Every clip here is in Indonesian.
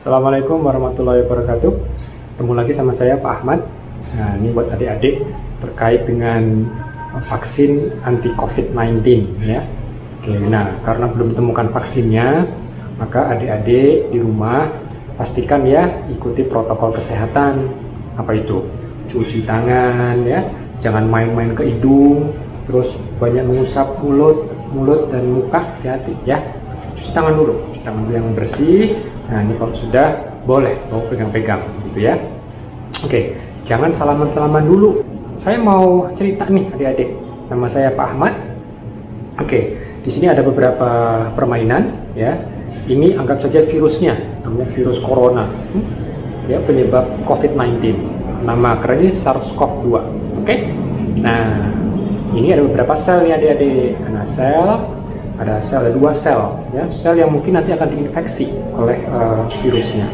Assalamualaikum warahmatullahi wabarakatuh. Ketemu lagi sama saya Pak Ahmad. Nah, ini buat adik-adik terkait dengan vaksin anti COVID-19 ya. Oke, nah karena belum ditemukan vaksinnya, maka adik-adik di rumah pastikan ya ikuti protokol kesehatan. Apa itu? Cuci tangan ya, jangan main-main ke hidung, terus banyak mengusap mulut dan muka, hati-hati ya. Cuci tangan dulu yang bersih. Nah ini kalau sudah boleh mau pegang-pegang gitu ya. Oke, jangan salaman-salaman dulu. Saya mau cerita nih adik-adik. Nama saya Pak Ahmad. Oke, di sini ada beberapa permainan ya. Ini anggap saja virusnya, namanya virus corona. Ya, penyebab COVID-19. Nama kerennya SARS-CoV-2. Oke. Nah, ini ada beberapa sel ya adik-adik. Ada dua sel ya, sel yang mungkin nanti akan diinfeksi oleh virusnya.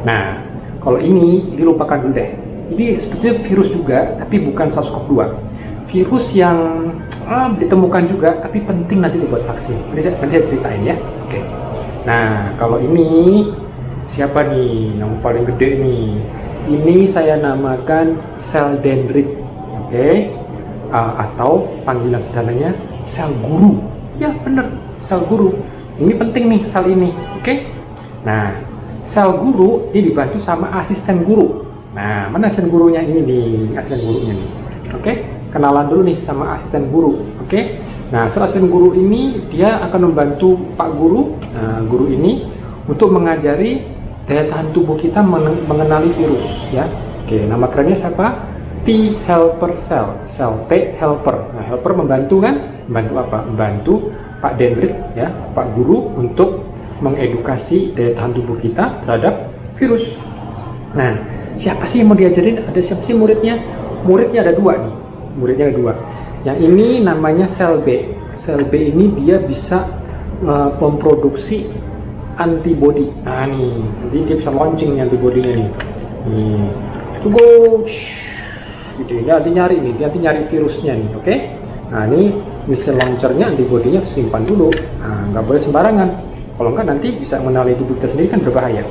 Nah, kalau ini lupakan dulu deh. Ini sebetulnya virus juga, tapi bukan SARS-CoV-2. Virus yang ditemukan juga, tapi penting nanti dibuat vaksin. Nanti saya ceritain ya. Oke. Nah, kalau ini siapa nih yang paling gede nih? Ini saya namakan sel dendrit, oke? Atau panggilan sederhananya sel guru. Ya bener, sel guru. Ini penting nih sel ini, oke? Nah, sel guru ini dibantu sama asisten guru. Nah, mana asisten gurunya ini nih, asisten gurunya nih, oke? Kenalan dulu nih sama asisten guru, oke? Nah, sel asisten guru ini dia akan membantu Pak Guru, guru ini untuk mengajari daya tahan tubuh kita mengenali virus, ya. Oke, nama kerennya siapa? T helper cell, sel T helper. Nah, helper membantu kan? Membantu apa? Membantu Pak Dendrit ya, Pak Guru untuk mengedukasi daya tahan tubuh kita terhadap virus. Nah, siapa sih yang mau diajarin? Ada siapa sih muridnya? Muridnya ada dua nih. Muridnya ada dua. Yang ini namanya sel B. Sel B ini dia bisa memproduksi antibody. Nah nih, nanti dia bisa launching nih antibody-nya nih. Nih, tunggu. Gitu ya, nanti nyari virusnya nih, oke? Nah ini missile launchernya, antibody-nya simpan dulu. Nah, nggak boleh sembarangan. Kalau nggak nanti bisa mengenali tubuh kita sendiri kan berbahaya.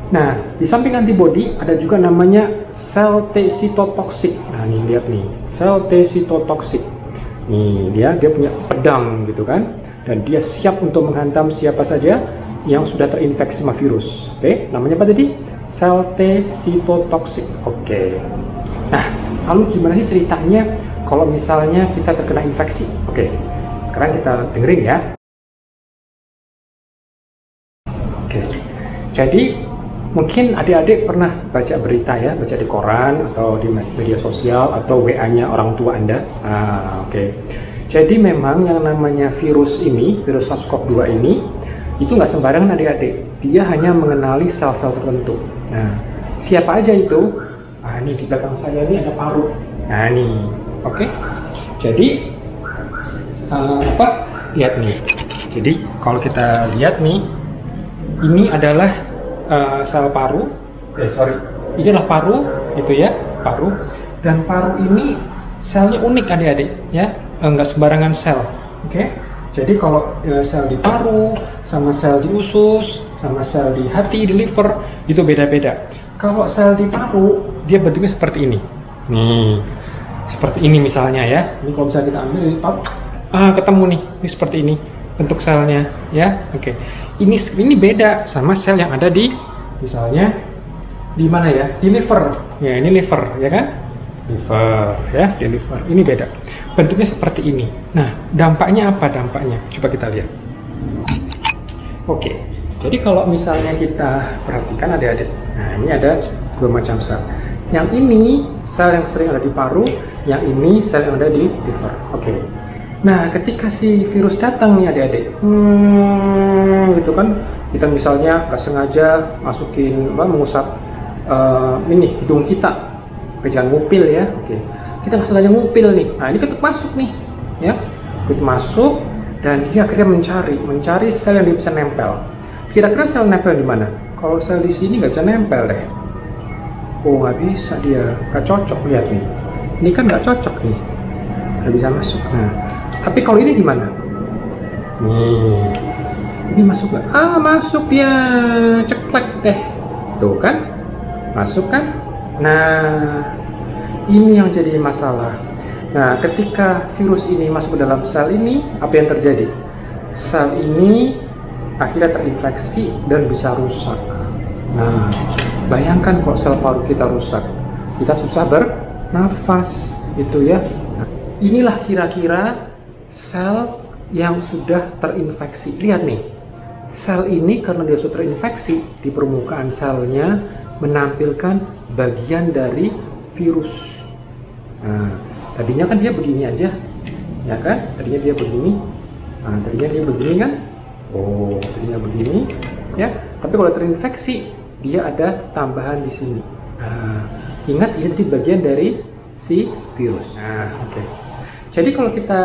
Nah di samping antibody ada juga namanya sel T cytotoxic. Nah nih lihat nih, sel T cytotoxic. Nih dia punya pedang gitu kan, dan dia siap untuk menghantam siapa saja yang sudah terinfeksi sama virus. Oke, namanya apa tadi? Sel T cytotoxic. Oke. Nah, lalu gimana sih ceritanya kalau misalnya kita terkena infeksi? Oke, sekarang kita dengerin ya. Oke, jadi mungkin adik-adik pernah baca berita ya, baca di koran atau di media sosial atau WA-nya orang tua Anda. Oke. Jadi memang yang namanya virus ini, virus SARS-CoV-2 ini, itu nggak sembarangan adik-adik. Dia hanya mengenali sel-sel tertentu. Nah, siapa aja itu? Nah, ini di belakang saya ini ada paru. Nah, nih, oke. Jadi, lihat nih. Jadi, kalau kita lihat nih, ini adalah sel paru. Ini adalah paru, gitu ya, paru. Dan paru ini selnya unik adik-adik, ya, nggak sembarangan sel. Oke. Jadi kalau sel di paru, sama sel di usus, sama sel di hati, di liver, itu beda-beda. Kalau sel di paru, dia bentuknya seperti ini. Nih, seperti ini misalnya ya. Ini kalau bisa kita ambil dari paru, ketemu nih, ini seperti ini bentuk selnya, ya. Oke. Ini beda sama sel yang ada di, misalnya di mana ya? Di liver. Ya, ini liver, ya kan? Liver, ya, di liver. Ini beda. Bentuknya seperti ini. Nah, dampaknya apa dampaknya? Coba kita lihat. Oke. Jadi kalau misalnya kita perhatikan adik-adik, nah ini ada dua macam sel. Yang ini sel yang sering ada di paru, yang ini sel yang ada di liver. Oke. Nah ketika si virus datang nih adik-adik, gitu kan, kita misalnya nggak sengaja masukin, mengusap ini hidung kita, jangan ngupil ya. Oke. Kita nggak sengaja ngupil nih. Nah ini ketuk masuk nih, ya, ketuk masuk dan dia akhirnya mencari sel yang dia bisa nempel. Kira-kira sel nempel di mana? Kalau sel di sini nggak bisa nempel deh. Oh nggak bisa dia, nggak cocok, lihat nih. Ini kan nggak cocok nih, nggak bisa masuk. Nah, tapi kalau ini di mana? Nih, ini masuk nggak? Masuk dia, ceklek deh. Tuh kan, masuk kan? Nah, ini yang jadi masalah. Nah, ketika virus ini masuk ke dalam sel ini, apa yang terjadi? Sel ini akhirnya terinfeksi dan bisa rusak. Nah, bayangkan kok sel paru kita rusak, kita susah bernafas, gitu ya. Nah, inilah kira-kira sel yang sudah terinfeksi. Lihat nih, sel ini karena dia sudah terinfeksi, di permukaan selnya menampilkan bagian dari virus. Nah, tadinya kan dia begini aja, ya kan? Tadinya dia begini. Nah, tadinya dia begini kan? Oh, tadinya begini, ya. Tapi kalau terinfeksi, dia ada tambahan di sini. Nah, ingat ini bagian dari si virus. Nah, oke. Jadi kalau kita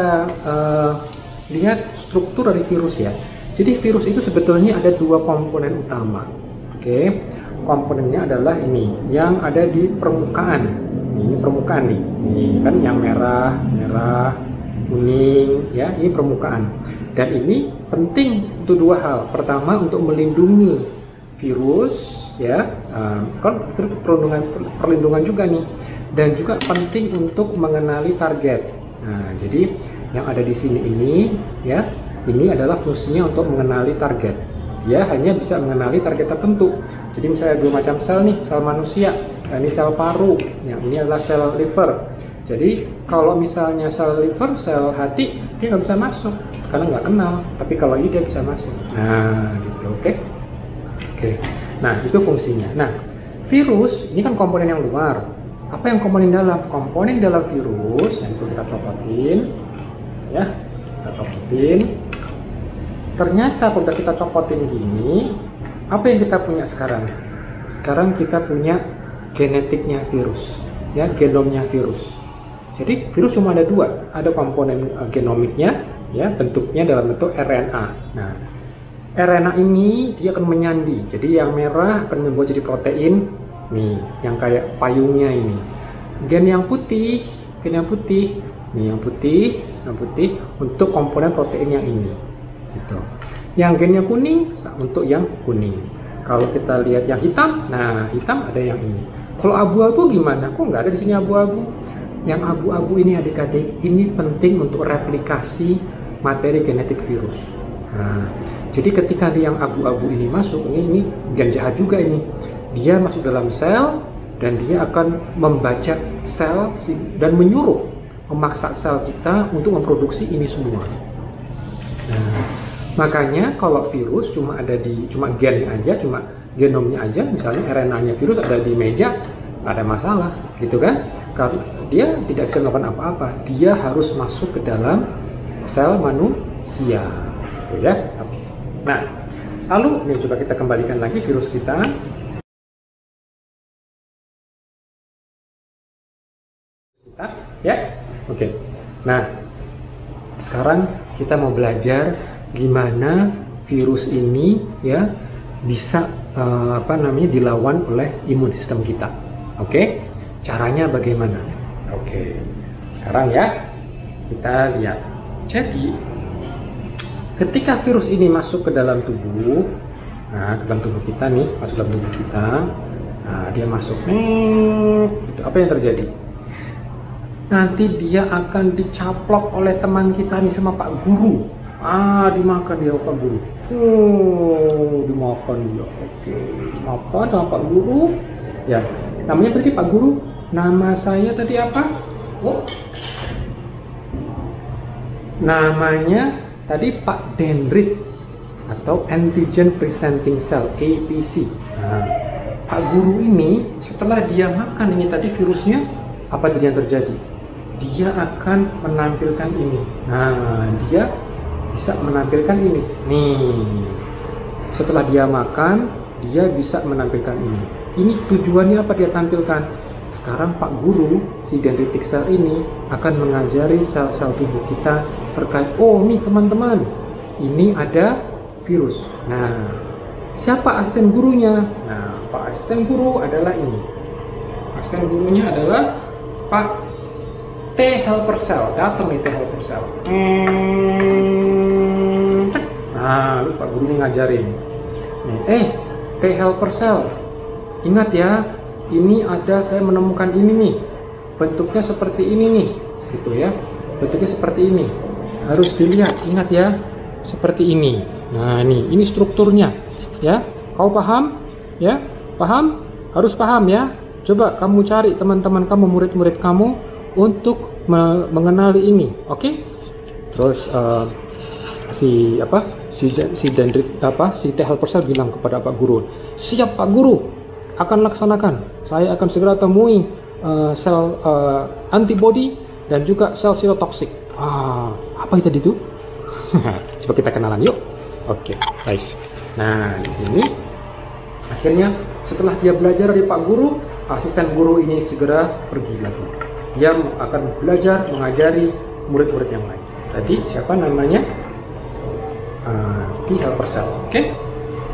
lihat struktur dari virus ya. Jadi virus itu sebetulnya ada dua komponen utama. Oke. Komponennya adalah ini yang ada di permukaan. Ini permukaan nih. Ini kan yang merah, kuning ya, ini permukaan. Dan ini penting untuk dua hal. Pertama untuk melindungi virus ya. Kan perlindungan juga nih. Dan juga penting untuk mengenali target. Nah, jadi yang ada di sini ini ya, ini adalah fungsinya untuk mengenali target. Dia hanya bisa mengenali target tertentu. Jadi misalnya dua macam sel nih, sel manusia, ini sel paru, yang ini adalah sel liver. Jadi kalau misalnya sel liver, sel hati, dia nggak bisa masuk karena nggak kenal. Tapi kalau ini dia bisa masuk. Nah, gitu, oke? Oke. Nah, itu fungsinya. Nah, virus ini kan komponen yang luar. Apa yang komponen dalam? Komponen dalam virus yang itu kita copotin, ya, kita copotin. Ternyata kalau kita copotin gini, apa yang kita punya sekarang? Sekarang kita punya genetiknya virus, ya, genomnya virus. Jadi virus cuma ada dua, ada komponen genomiknya, ya, bentuknya dalam bentuk RNA. Nah, RNA ini dia akan menyandi, jadi yang merah akan membuat jadi protein. Nih, yang kayak payungnya ini. Gen yang putih, nih yang putih untuk komponen protein yang ini. Gitu. Yang gennya kuning untuk yang kuning. Kalau kita lihat yang hitam, nah hitam ada yang ini. Kalau abu-abu gimana? Kok nggak ada di sini abu-abu? Yang abu-abu ini adik-adik, ini penting untuk replikasi materi genetik virus. Nah, jadi ketika yang abu-abu ini masuk, ini gen jahat juga ini. Dia masuk dalam sel dan dia akan membaca sel dan memaksa sel kita untuk memproduksi ini semua. Nah, makanya kalau virus cuma gennya aja, cuma genomnya aja, misalnya RNA-nya virus ada di meja, ada masalah, gitu kan? Karena dia tidak bisa melakukan apa-apa, dia harus masuk ke dalam sel manusia, gitu ya. Nah, lalu ini coba kita kembalikan lagi virus kita. Ya, oke. Nah, sekarang kita mau belajar gimana virus ini ya bisa dilawan oleh imun sistem kita. Oke, caranya bagaimana? Oke, sekarang ya kita lihat. Jadi, ketika virus ini masuk ke dalam tubuh, ke dalam tubuh kita nih, masuk dalam tubuh kita, dia masuk. Apa yang terjadi? Nanti dia akan dicaplok oleh teman kita nih sama Pak Guru. Dimakan dia Pak Guru. Dimakan dia. Oke, dimakan sama Pak Guru. Ya, namanya tadi Pak Guru. Nama saya tadi apa? Namanya tadi Pak Dendrit atau Antigen Presenting Cell (APC). Nah, Pak Guru ini setelah dia makan ini tadi virusnya, apa yang terjadi? Dia akan menampilkan ini. Nah, dia bisa menampilkan ini. Nih, setelah dia makan, dia bisa menampilkan ini. Ini tujuannya apa dia tampilkan? Sekarang Pak Guru, si dendritic cell ini akan mengajari sel-sel tubuh kita terkait, nih teman-teman, ini ada virus. Nah, siapa asisten gurunya? Nah, Pak asisten guru adalah ini. Asisten gurunya adalah Pak T helper cell. Datang nih T helper cell. Nah, terus Pak Guru ngajarin. T helper cell. Ingat ya, ini ada saya menemukan ini nih. Bentuknya seperti ini nih, gitu ya. Bentuknya seperti ini. Harus dilihat, ingat ya, seperti ini. Nah, ini strukturnya, ya. Kau paham? Ya, paham? Harus paham ya. Coba kamu cari teman-teman kamu, murid-murid kamu untuk mengenali ini, oke? Terus si T. Halpersel bilang kepada Pak Guru, siap Pak Guru, akan laksanakan. Saya akan segera temui sel antibody dan juga sel sitotoksik. Apa itu tadi itu? Coba kita kenalan yuk. Oke, baik. Nah, di sini akhirnya setelah dia belajar dari Pak Guru, asisten guru ini segera pergi lagi. Dia akan belajar mengajari murid-murid yang lain. Tadi siapa namanya? T. Halpersel. Oke?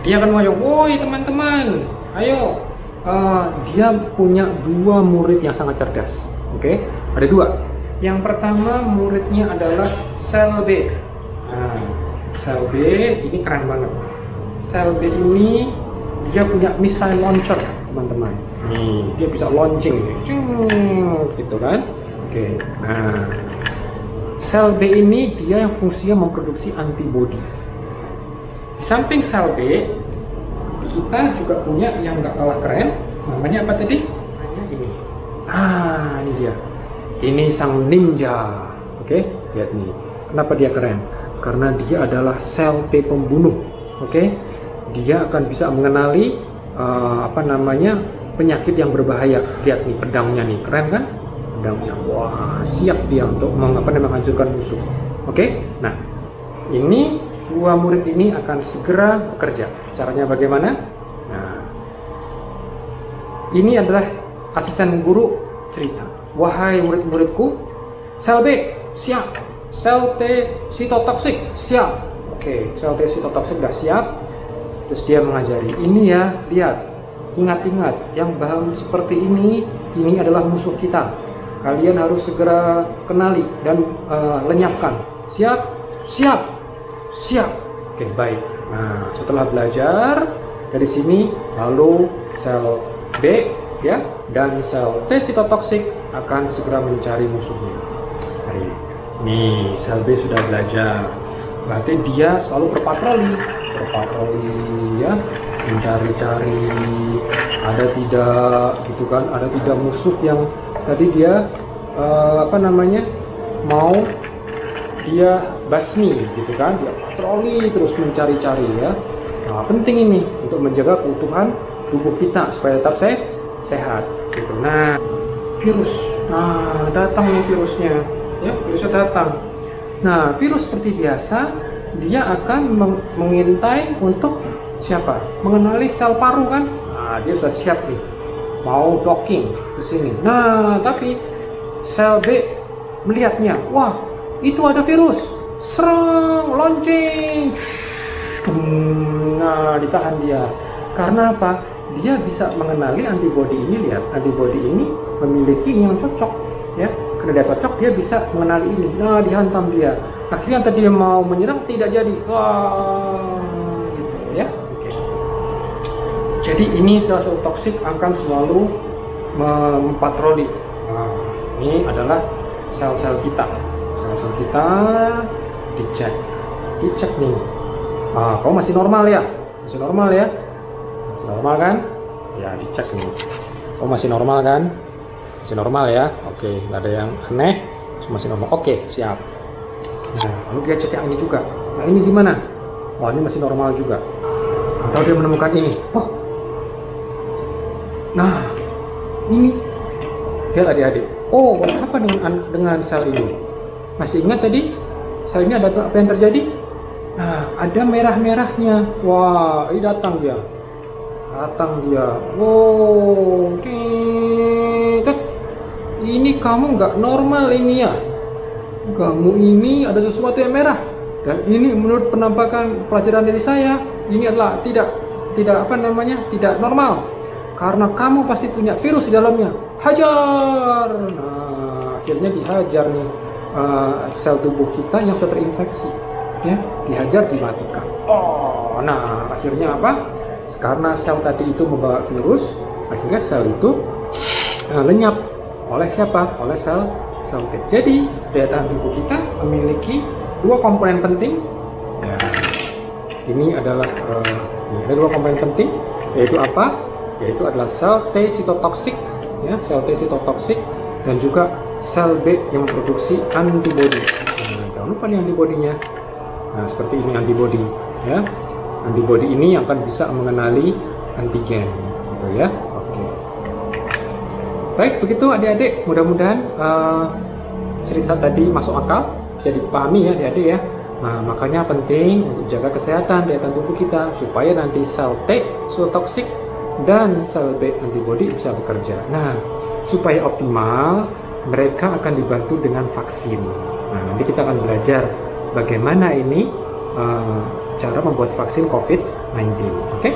Dia akan mengajak, woi teman-teman, ayo. Dia punya 2 murid yang sangat cerdas. Oke? Ada 2. Yang pertama muridnya adalah sel B. Sel B ini keren banget. Sel B ini dia punya missile launcher, teman-teman. Nih, dia bisa launching, gitu kan? Oke. Nah, sel B ini dia yang fungsinya memproduksi antibodi. Di samping sel B, kita juga punya yang nggak kalah keren. Namanya apa tadi? Namanya ini. Ini dia. Ini sang ninja. Oke, lihat nih. Kenapa dia keren? Karena dia adalah sel T pembunuh. Oke, dia akan bisa mengenali penyakit yang berbahaya. Lihat nih pedangnya nih, keren kan? Pedangnya, wah, siap dia untuk menghancurkan musuh. Oke, nah ini 2 murid ini akan segera bekerja. Caranya bagaimana? Nah, ini adalah asisten guru cerita. Wahai murid-muridku, sel B siap, sel T sitotoksik siap. Oke, sel T sitotoksik sudah siap. Terus dia mengajari, ini ya, lihat, ingat-ingat, yang bahan seperti ini adalah musuh kita. Kalian harus segera kenali dan lenyapkan. Siap? Siap. Siap. Oke, baik. Nah, setelah belajar dari sini, lalu sel B ya dan sel T sitotoksik akan segera mencari musuhnya. Nih, sel B sudah belajar. Berarti dia selalu berpatroli ya, mencari-cari ada tidak gitu kan, ada tidak musuh yang tadi dia mau dia basmi gitu kan, dia patroli terus mencari-cari ya. Nah, penting ini untuk menjaga keutuhan tubuh kita supaya tetap sehat gitu. Nah, virus, datang nih virusnya ya, virusnya datang. Nah, virus seperti biasa dia akan mengintai untuk siapa? Mengenali sel paru kan? Nah, dia sudah siap nih mau docking ke sini. Nah, tapi sel B melihatnya, wah, itu ada virus, serang, launching. Nah, ditahan dia. Karena apa? Dia bisa mengenali antibodi ini. Lihat, antibodi ini memiliki yang cocok, ya. Karena dia cocok, dia bisa mengenali ini. Nah, dihantam dia. Akhirnya tadi dia mau menyerang, tidak jadi. Wah, gitu ya. Oke. Jadi ini sel-sel toksik akan selalu mempatroli. Nah, ini adalah sel-sel kita. Sel-sel kita dicek nih. Kau masih normal ya? Masih normal ya? Masih normal kan? Ya, dicek nih. Kau masih normal kan? Masih normal ya? Oke, nggak ada yang aneh. Masih normal. Oke, siap. Nah, lalu dia cek yang ini juga. Nah, ini gimana? Wah, ini masih normal juga. Atau dia menemukan ini. Oh, nah, ini. Lihat adik-adik. Oh, apa dengan sel ini? Masih ingat tadi? Sel ini ada apa yang terjadi? Nah, ada merah-merahnya. Wah, ini datang dia. Wow, ini kamu nggak normal ini ya. Kamu ini ada sesuatu yang merah. Dan ini menurut penampakan pelajaran dari saya, ini adalah tidak normal. Karena kamu pasti punya virus di dalamnya. Hajar. Nah, akhirnya dihajar nih sel tubuh kita yang sudah terinfeksi. Ya, dihajar, dimatikan. Oh, nah akhirnya apa? Karena sel tadi itu membawa virus, akhirnya sel itu lenyap oleh siapa? Oleh sel T. Jadi daya tahan tubuh kita memiliki dua komponen penting. Ya, ini adalah ada dua komponen penting, yaitu apa? Yaitu adalah sel T sitotoksik, ya, sel T sitotoksik, dan juga sel B yang memproduksi antibodi. Nah, jangan lupa nih antibodinya. Nah, seperti ini antibodi, ya. Antibodi ini akan bisa mengenali antigen, gitu ya. Oke. Baik, begitu adik-adik. Mudah-mudahan cerita tadi masuk akal, bisa dipahami ya adik-adik ya. Nah, makanya penting untuk jaga kesehatan daya tahan tubuh kita supaya nanti sel T sitotoksik dan sel B antibodi bisa bekerja. Nah, supaya optimal, mereka akan dibantu dengan vaksin. Nah, nanti kita akan belajar bagaimana ini cara membuat vaksin COVID-19. Oke?